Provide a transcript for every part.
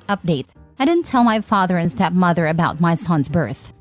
Update. I didn't tell my father and stepmother about my son's birth.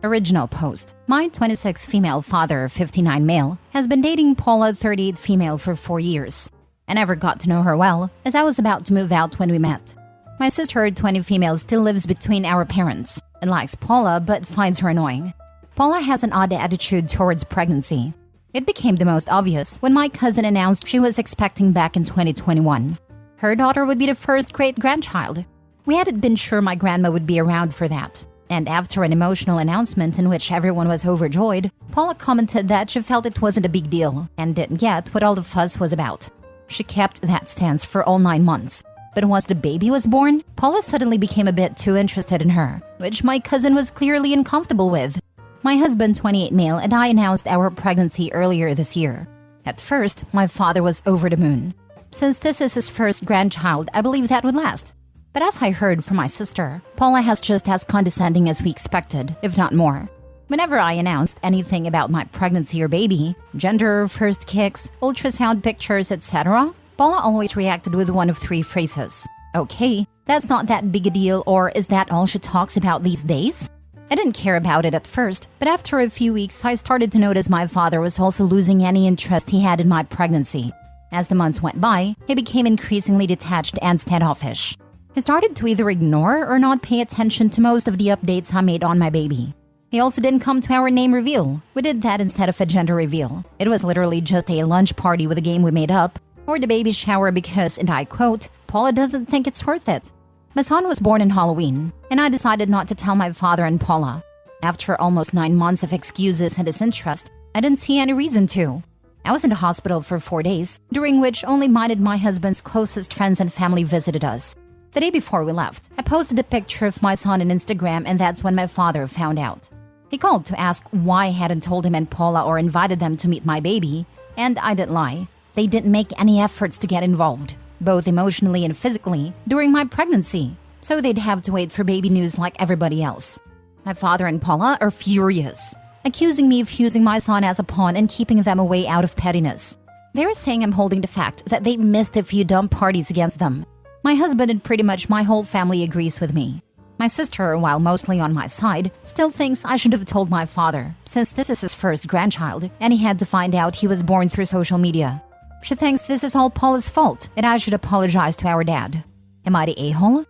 Original post. My 26 female father, 59 male, has been dating Paula, 38 female for 4 years. I never got to know her well, as I was about to move out when we met. My sister, 20 female, still lives between our parents and likes Paula but finds her annoying. Paula has an odd attitude towards pregnancy. It became the most obvious when my cousin announced she was expecting back in 2021. Her daughter would be the first great-grandchild. We hadn't been sure my grandma would be around for that. And after an emotional announcement in which everyone was overjoyed, Paula commented that she felt it wasn't a big deal and didn't get what all the fuss was about. She kept that stance for all 9 months. But once the baby was born, Paula suddenly became a bit too interested in her, which my cousin was clearly uncomfortable with. My husband, 28 male, and I announced our pregnancy earlier this year. At first, my father was over the moon. Since this is his first grandchild, I believe that would last. But as I heard from my sister, Paula has just as condescending as we expected, if not more. Whenever I announced anything about my pregnancy or baby, gender, first kicks, ultrasound pictures, etc., Paula always reacted with one of 3 phrases. Okay, that's not that big a deal, or is that all she talks about these days? I didn't care about it at first, but after a few weeks I started to notice my father was also losing any interest he had in my pregnancy. As the months went by, he became increasingly detached and standoffish. He started to either ignore or not pay attention to most of the updates I made on my baby. He also didn't come to our name reveal. We did that instead of a gender reveal. It was literally just a lunch party with a game we made up, or the baby shower because, and I quote, Paula doesn't think it's worth it. My son was born on Halloween, and I decided not to tell my father and Paula. After almost 9 months of excuses and disinterest, I didn't see any reason to. I was in the hospital for 4 days, during which only mine and my husband's closest friends and family visited us. The day before we left, I posted a picture of my son on Instagram, and that's when my father found out. He called to ask why I hadn't told him and Paula or invited them to meet my baby, and I didn't lie. They didn't make any efforts to get involved, both emotionally and physically, during my pregnancy, so they'd have to wait for baby news like everybody else. My father and Paula are furious, accusing me of using my son as a pawn and keeping them away out of pettiness. They're saying I'm holding the fact that they missed a few dumb parties against them. My husband and pretty much my whole family agrees with me. My sister, while mostly on my side, still thinks I should have told my father, since this is his first grandchild, and he had to find out he was born through social media. She thinks this is all Paula's fault, and I should apologize to our dad. Am I the a-hole?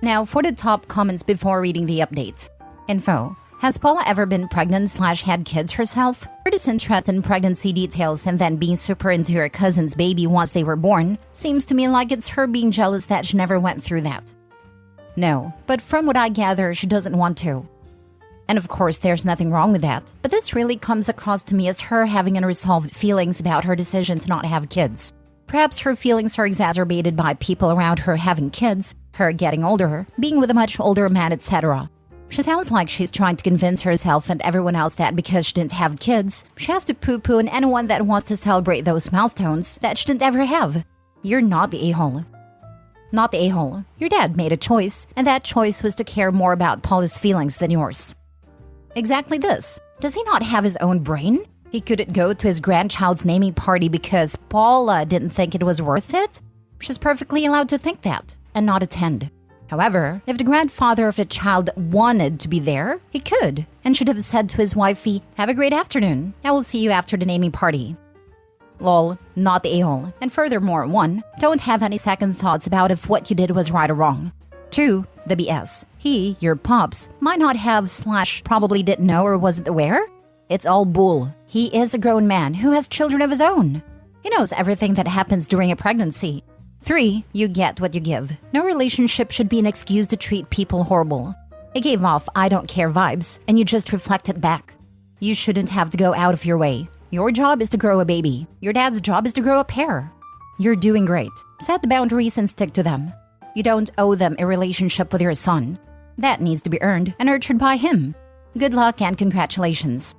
Now, for the top comments before reading the update. Info. Has Paula ever been pregnant/had kids herself? Her disinterest in pregnancy details and then being super into her cousin's baby once they were born seems to me like it's her being jealous that she never went through that. No, but from what I gather, she doesn't want to. And of course, there's nothing wrong with that, but this really comes across to me as her having unresolved feelings about her decision to not have kids. Perhaps her feelings are exacerbated by people around her having kids, her getting older, being with a much older man, etc. She sounds like she's trying to convince herself and everyone else that because she didn't have kids, she has to poo-poo on anyone that wants to celebrate those milestones that she didn't ever have. You're not the a-hole. Not the a-hole. Your dad made a choice, and that choice was to care more about Paula's feelings than yours. Exactly this. Does he not have his own brain? He couldn't go to his grandchild's naming party because Paula didn't think it was worth it? She's perfectly allowed to think that, and not attend. However, if the grandfather of the child wanted to be there, he could, and should have said to his wifey, "Have a great afternoon. I will see you after the naming party." Lol, not the a-hole. And furthermore, 1, don't have any second thoughts about if what you did was right or wrong. 2, the BS. He, your pops, might not have / probably didn't know or wasn't aware. It's all bull. He is a grown man who has children of his own. He knows everything that happens during a pregnancy. 3, you get what you give. No relationship should be an excuse to treat people horrible. It gave off I don't care vibes, and you just reflect it back. You shouldn't have to go out of your way. Your job is to grow a baby. Your dad's job is to grow a pair. You're doing great. Set the boundaries and stick to them. You don't owe them a relationship with your son. That needs to be earned and nurtured by him. Good luck and congratulations.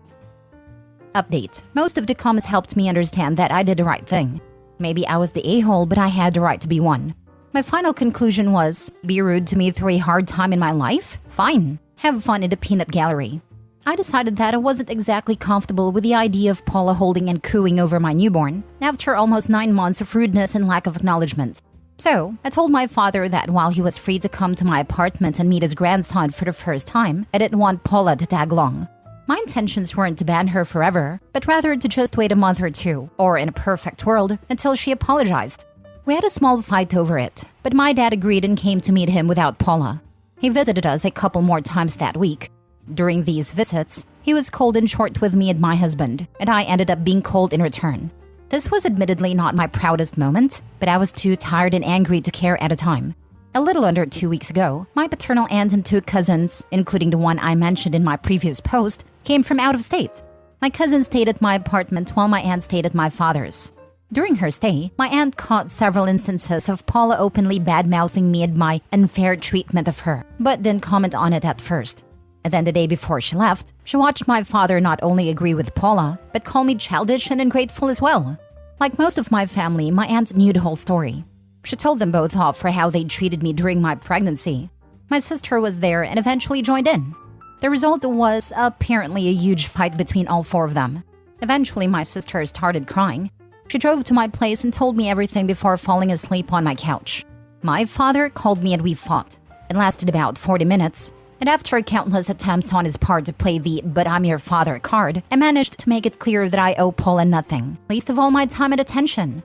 Update. Most of the comments helped me understand that I did the right thing. Maybe I was the a-hole, but I had the right to be one. My final conclusion was, be rude to me through a hard time in my life? Fine. Have fun in the peanut gallery. I decided that I wasn't exactly comfortable with the idea of Paula holding and cooing over my newborn after almost 9 months of rudeness and lack of acknowledgement. So, I told my father that while he was free to come to my apartment and meet his grandson for the first time, I didn't want Paula to tag along. My intentions weren't to ban her forever, but rather to just wait a month or two, or in a perfect world, until she apologized. We had a small fight over it, but my dad agreed and came to meet him without Paula. He visited us a couple more times that week. During these visits, he was cold and short with me and my husband, and I ended up being cold in return. This was admittedly not my proudest moment, but I was too tired and angry to care at a time. A little under 2 weeks ago, my paternal aunt and 2 cousins, including the one I mentioned in my previous post, came from out of state. My cousin stayed at my apartment while my aunt stayed at my father's. During her stay, my aunt caught several instances of Paula openly bad-mouthing me and my unfair treatment of her, but didn't comment on it at first. And then the day before she left, she watched my father not only agree with Paula, but call me childish and ungrateful as well. Like most of my family, my aunt knew the whole story. She told them both off for how they treated me during my pregnancy. My sister was there and eventually joined in. The result was apparently a huge fight between all 4 of them. Eventually, my sister started crying. She drove to my place and told me everything before falling asleep on my couch. My father called me and we fought. It lasted about 40 minutes. And after countless attempts on his part to play the "but I'm your father" card, I managed to make it clear that I owe Paula nothing, least of all my time and attention.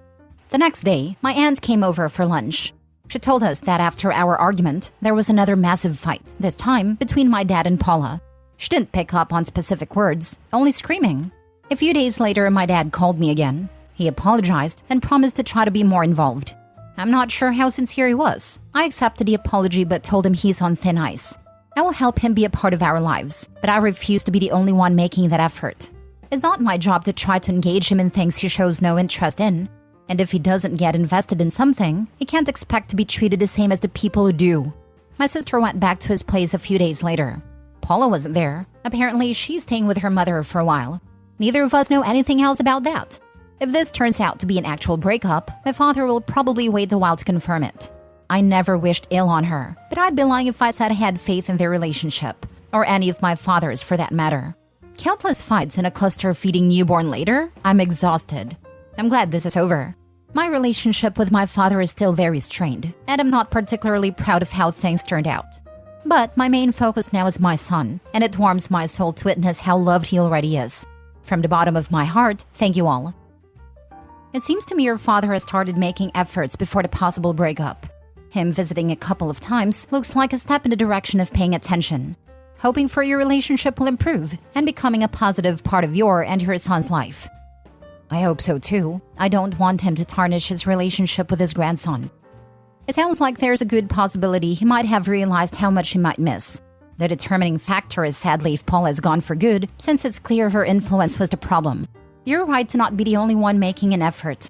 The next day, my aunt came over for lunch. She told us that after our argument, there was another massive fight, this time between my dad and Paula. She didn't pick up on specific words, only screaming. A few days later, my dad called me again. He apologized and promised to try to be more involved. I'm not sure how sincere he was. I accepted the apology but told him he's on thin ice. I will help him be a part of our lives, but I refuse to be the only one making that effort. It's not my job to try to engage him in things he shows no interest in. And if he doesn't get invested in something, he can't expect to be treated the same as the people who do. My sister went back to his place a few days later. Paula wasn't there. Apparently, she's staying with her mother for a while. Neither of us know anything else about that. If this turns out to be an actual breakup, my father will probably wait a while to confirm it. I never wished ill on her, but I'd be lying if I said I had faith in their relationship, or any of my father's for that matter. Countless fights and a cluster-feeding newborn later, I'm exhausted. I'm glad this is over. My relationship with my father is still very strained, and I'm not particularly proud of how things turned out. But my main focus now is my son, and it warms my soul to witness how loved he already is. From the bottom of my heart, thank you all. It seems to me your father has started making efforts before the possible breakup. Him visiting a couple of times looks like a step in the direction of paying attention, hoping for your relationship will improve and becoming a positive part of your and your son's life. I hope so too. I don't want him to tarnish his relationship with his grandson. It sounds like there's a good possibility he might have realized how much he might miss. The determining factor is sadly if Paula is gone for good, since it's clear her influence was the problem. You're right to not be the only one making an effort.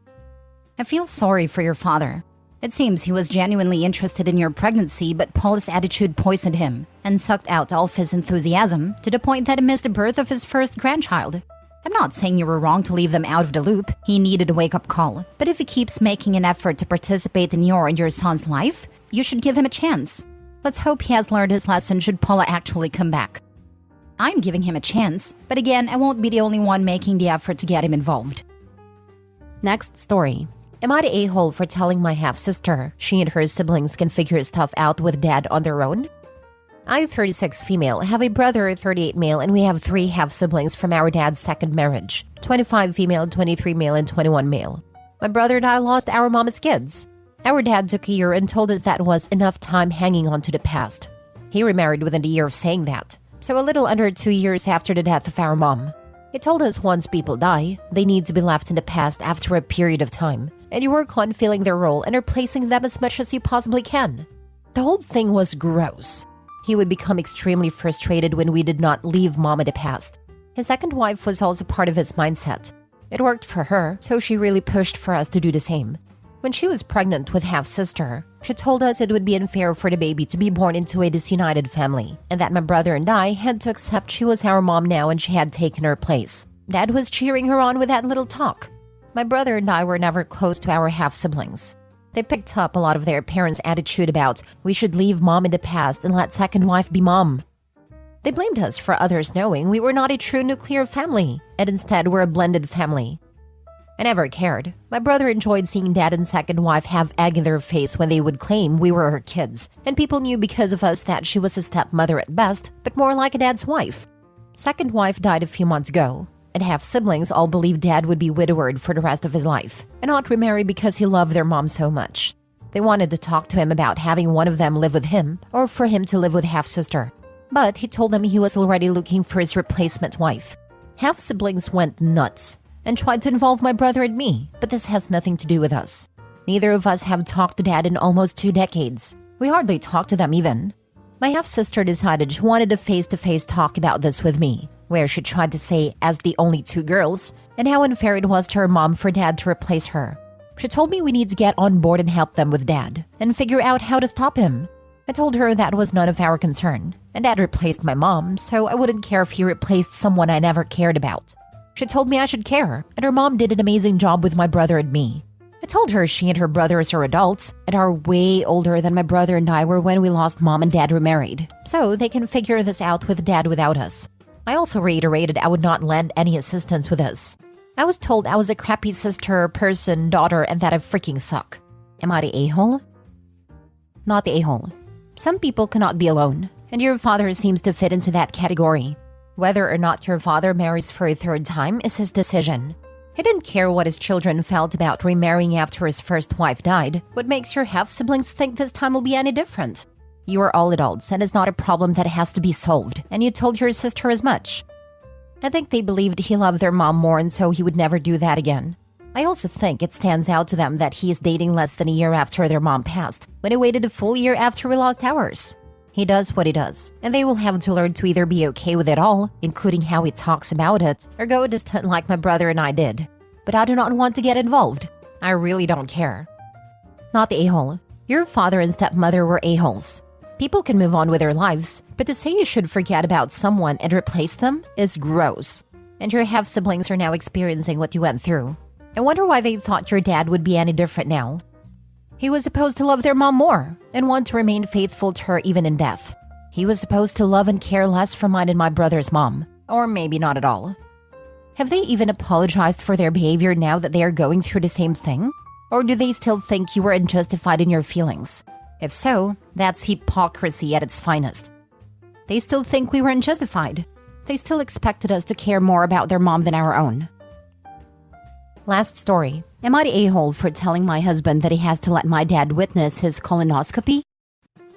I feel sorry for your father. It seems he was genuinely interested in your pregnancy, but Paula's attitude poisoned him and sucked out all of his enthusiasm to the point that he missed the birth of his first grandchild. I'm not saying you were wrong to leave them out of the loop. He needed a wake-up call. But if he keeps making an effort to participate in your and your son's life, you should give him a chance. Let's hope he has learned his lesson should Paula actually come back. I'm giving him a chance, but again, I won't be the only one making the effort to get him involved. Next story. Am I the a-hole for telling my half-sister she and her siblings can figure stuff out with dad on their own? I'm 36 female, have a brother 38 male, and we have 3 half-siblings from our dad's second marriage, 25 female, 23 male, and 21 male. My brother and I lost our mom as kids. Our dad took a year and told us that was enough time hanging on to the past. He remarried within a year of saying that, so a little under 2 years after the death of our mom. He told us once people die, they need to be left in the past after a period of time, and you work on filling their role and replacing them as much as you possibly can. The whole thing was gross. He would become extremely frustrated when we did not leave mom in the past. His second wife was also part of his mindset. It worked for her, so she really pushed for us to do the same. When she was pregnant with half-sister, she told us it would be unfair for the baby to be born into a disunited family, and that my brother and I had to accept she was our mom now and she had taken her place. Dad was cheering her on with that little talk. My brother and I were never close to our half-siblings. They picked up a lot of their parents' attitude about we should leave mom in the past and let second wife be mom. They blamed us for others knowing we were not a true nuclear family, and instead were a blended family. I never cared. My brother enjoyed seeing dad and second wife have egg in their face when they would claim we were her kids, and people knew because of us that she was a stepmother at best, but more like a dad's wife. Second wife died a few months ago, and half-siblings all believed dad would be widowed for the rest of his life, and not remarry because he loved their mom so much. They wanted to talk to him about having one of them live with him, or for him to live with half-sister. But he told them he was already looking for his replacement wife. Half-siblings went nuts and tried to involve my brother and me, but this has nothing to do with us. Neither of us have talked to dad in almost 2 decades. We hardly talk to them even. My half-sister decided she wanted a face-to-face talk about this with me, where she tried to say, as the only 2 girls, and how unfair it was to her mom for dad to replace her. She told me we need to get on board and help them with dad, and figure out how to stop him. I told her that was none of our concern, and dad replaced my mom, so I wouldn't care if he replaced someone I never cared about. She told me I should care, and her mom did an amazing job with my brother and me. I told her she and her brothers are adults and are way older than my brother and I were when we lost mom and dad remarried, so they can figure this out with dad without us. I also reiterated I would not lend any assistance with this. I was told I was a crappy sister, person, daughter, and that I freaking suck. Am I the a-hole? Not the a-hole. Some people cannot be alone, and your father seems to fit into that category. Whether or not your father marries for a 3rd time is his decision. He didn't care what his children felt about remarrying after his first wife died. What makes your half-siblings think this time will be any different? You are all adults, and it's not a problem that has to be solved, and you told your sister as much. I think they believed he loved their mom more, and so he would never do that again. I also think it stands out to them that he is dating less than a year after their mom passed, when he waited a full year after we lost ours. He does what he does, and they will have to learn to either be okay with it all, including how he talks about it, or go distant like my brother and I did. But I do not want to get involved. I really don't care. Not the a-hole. Your father and stepmother were a-holes. People can move on with their lives, but to say you should forget about someone and replace them is gross. And your half-siblings are now experiencing what you went through. I wonder why they thought your dad would be any different now. He was supposed to love their mom more and want to remain faithful to her even in death. He was supposed to love and care less for mine and my brother's mom, or maybe not at all. Have they even apologized for their behavior now that they are going through the same thing? Or do they still think you were unjustified in your feelings? If so, that's hypocrisy at its finest. They still think we were unjustified. They still expected us to care more about their mom than our own. Last story. Am I the a-hole for telling my husband that he has to let my dad witness his colonoscopy?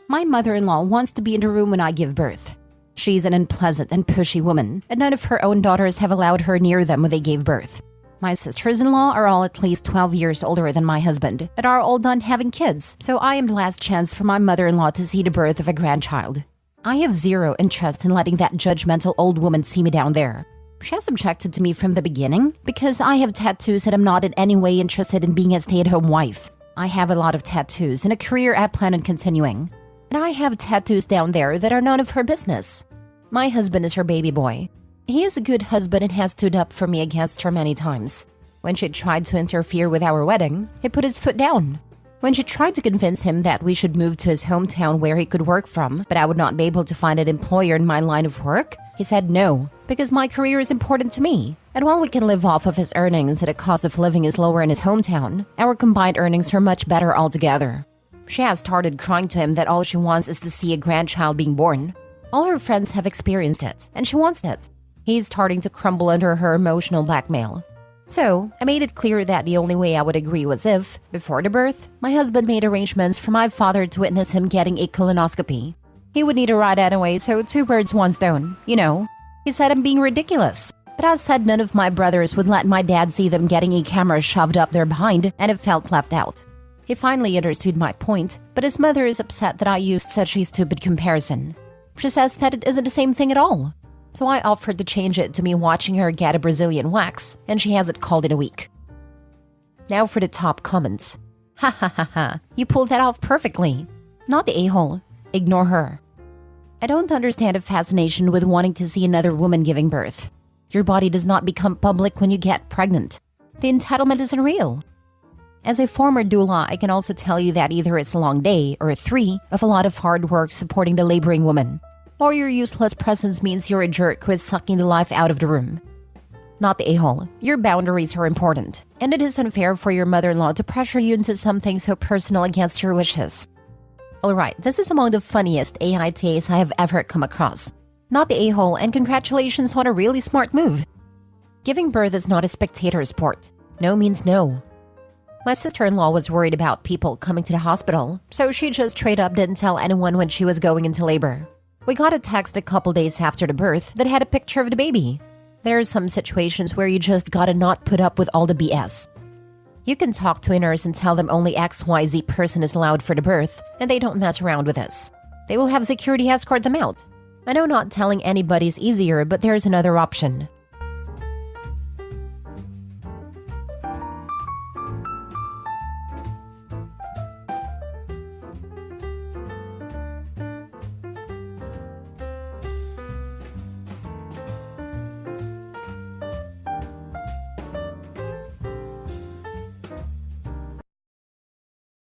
My mother-in-law wants to be in the room when I give birth. She's an unpleasant and pushy woman, and none of her own daughters have allowed her near them when they gave birth. My sisters-in-law are all at least 12 years older than my husband, and are all done having kids, so I am the last chance for my mother-in-law to see the birth of a grandchild. I have zero interest in letting that judgmental old woman see me down there. She has objected to me from the beginning because I have tattoos and I'm not in any way interested in being a stay-at-home wife. I have a lot of tattoos and a career I plan on continuing. And I have tattoos down there that are none of her business. My husband is her baby boy. He is a good husband and has stood up for me against her many times. When she tried to interfere with our wedding, he put his foot down. When she tried to convince him that we should move to his hometown where he could work from, but I would not be able to find an employer in my line of work, he said no, because my career is important to me. And while we can live off of his earnings and the cost of living is lower in his hometown, our combined earnings are much better altogether. She has started crying to him that all she wants is to see a grandchild being born. All her friends have experienced it, and she wants it. He's starting to crumble under her emotional blackmail. So, I made it clear that the only way I would agree was if, before the birth, my husband made arrangements for my father to witness him getting a colonoscopy. He would need a ride anyway, so 2 birds, 1 stone, you know. He said I'm being ridiculous, but I said none of my brothers would let my dad see them getting a camera shoved up their behind, and it felt left out. He finally understood my point, but his mother is upset that I used such a stupid comparison. She says that it isn't the same thing at all. So I offered to change it to me watching her get a Brazilian wax, and she has it called in a week. Now for the top comments. Ha ha ha ha, you pulled that off perfectly. Not the a-hole. Ignore her. I don't understand a fascination with wanting to see another woman giving birth. Your body does not become public when you get pregnant. The entitlement isn't real. As a former doula, I can also tell you that either it's a long day or 3 of a lot of hard work supporting the laboring woman. or your useless presence means you're a jerk who is sucking the life out of the room. Not the a-hole. Your boundaries are important, and it is unfair for your mother-in-law to pressure you into something so personal against your wishes. Alright, this is among the funniest aitas I have ever come across. Not the a-hole, and congratulations on a really smart move. Giving birth is not a spectator sport. No means no. My sister-in-law was worried about people coming to the hospital, so she just straight up didn't tell anyone when she was going into labor. We got a text a couple days after the birth that had a picture of the baby. There are some situations where you just gotta not put up with all the BS. You can talk to a nurse and tell them only XYZ person is allowed for the birth, and they don't mess around with this. They will have security escort them out. I know not telling anybody is easier, but there's another option.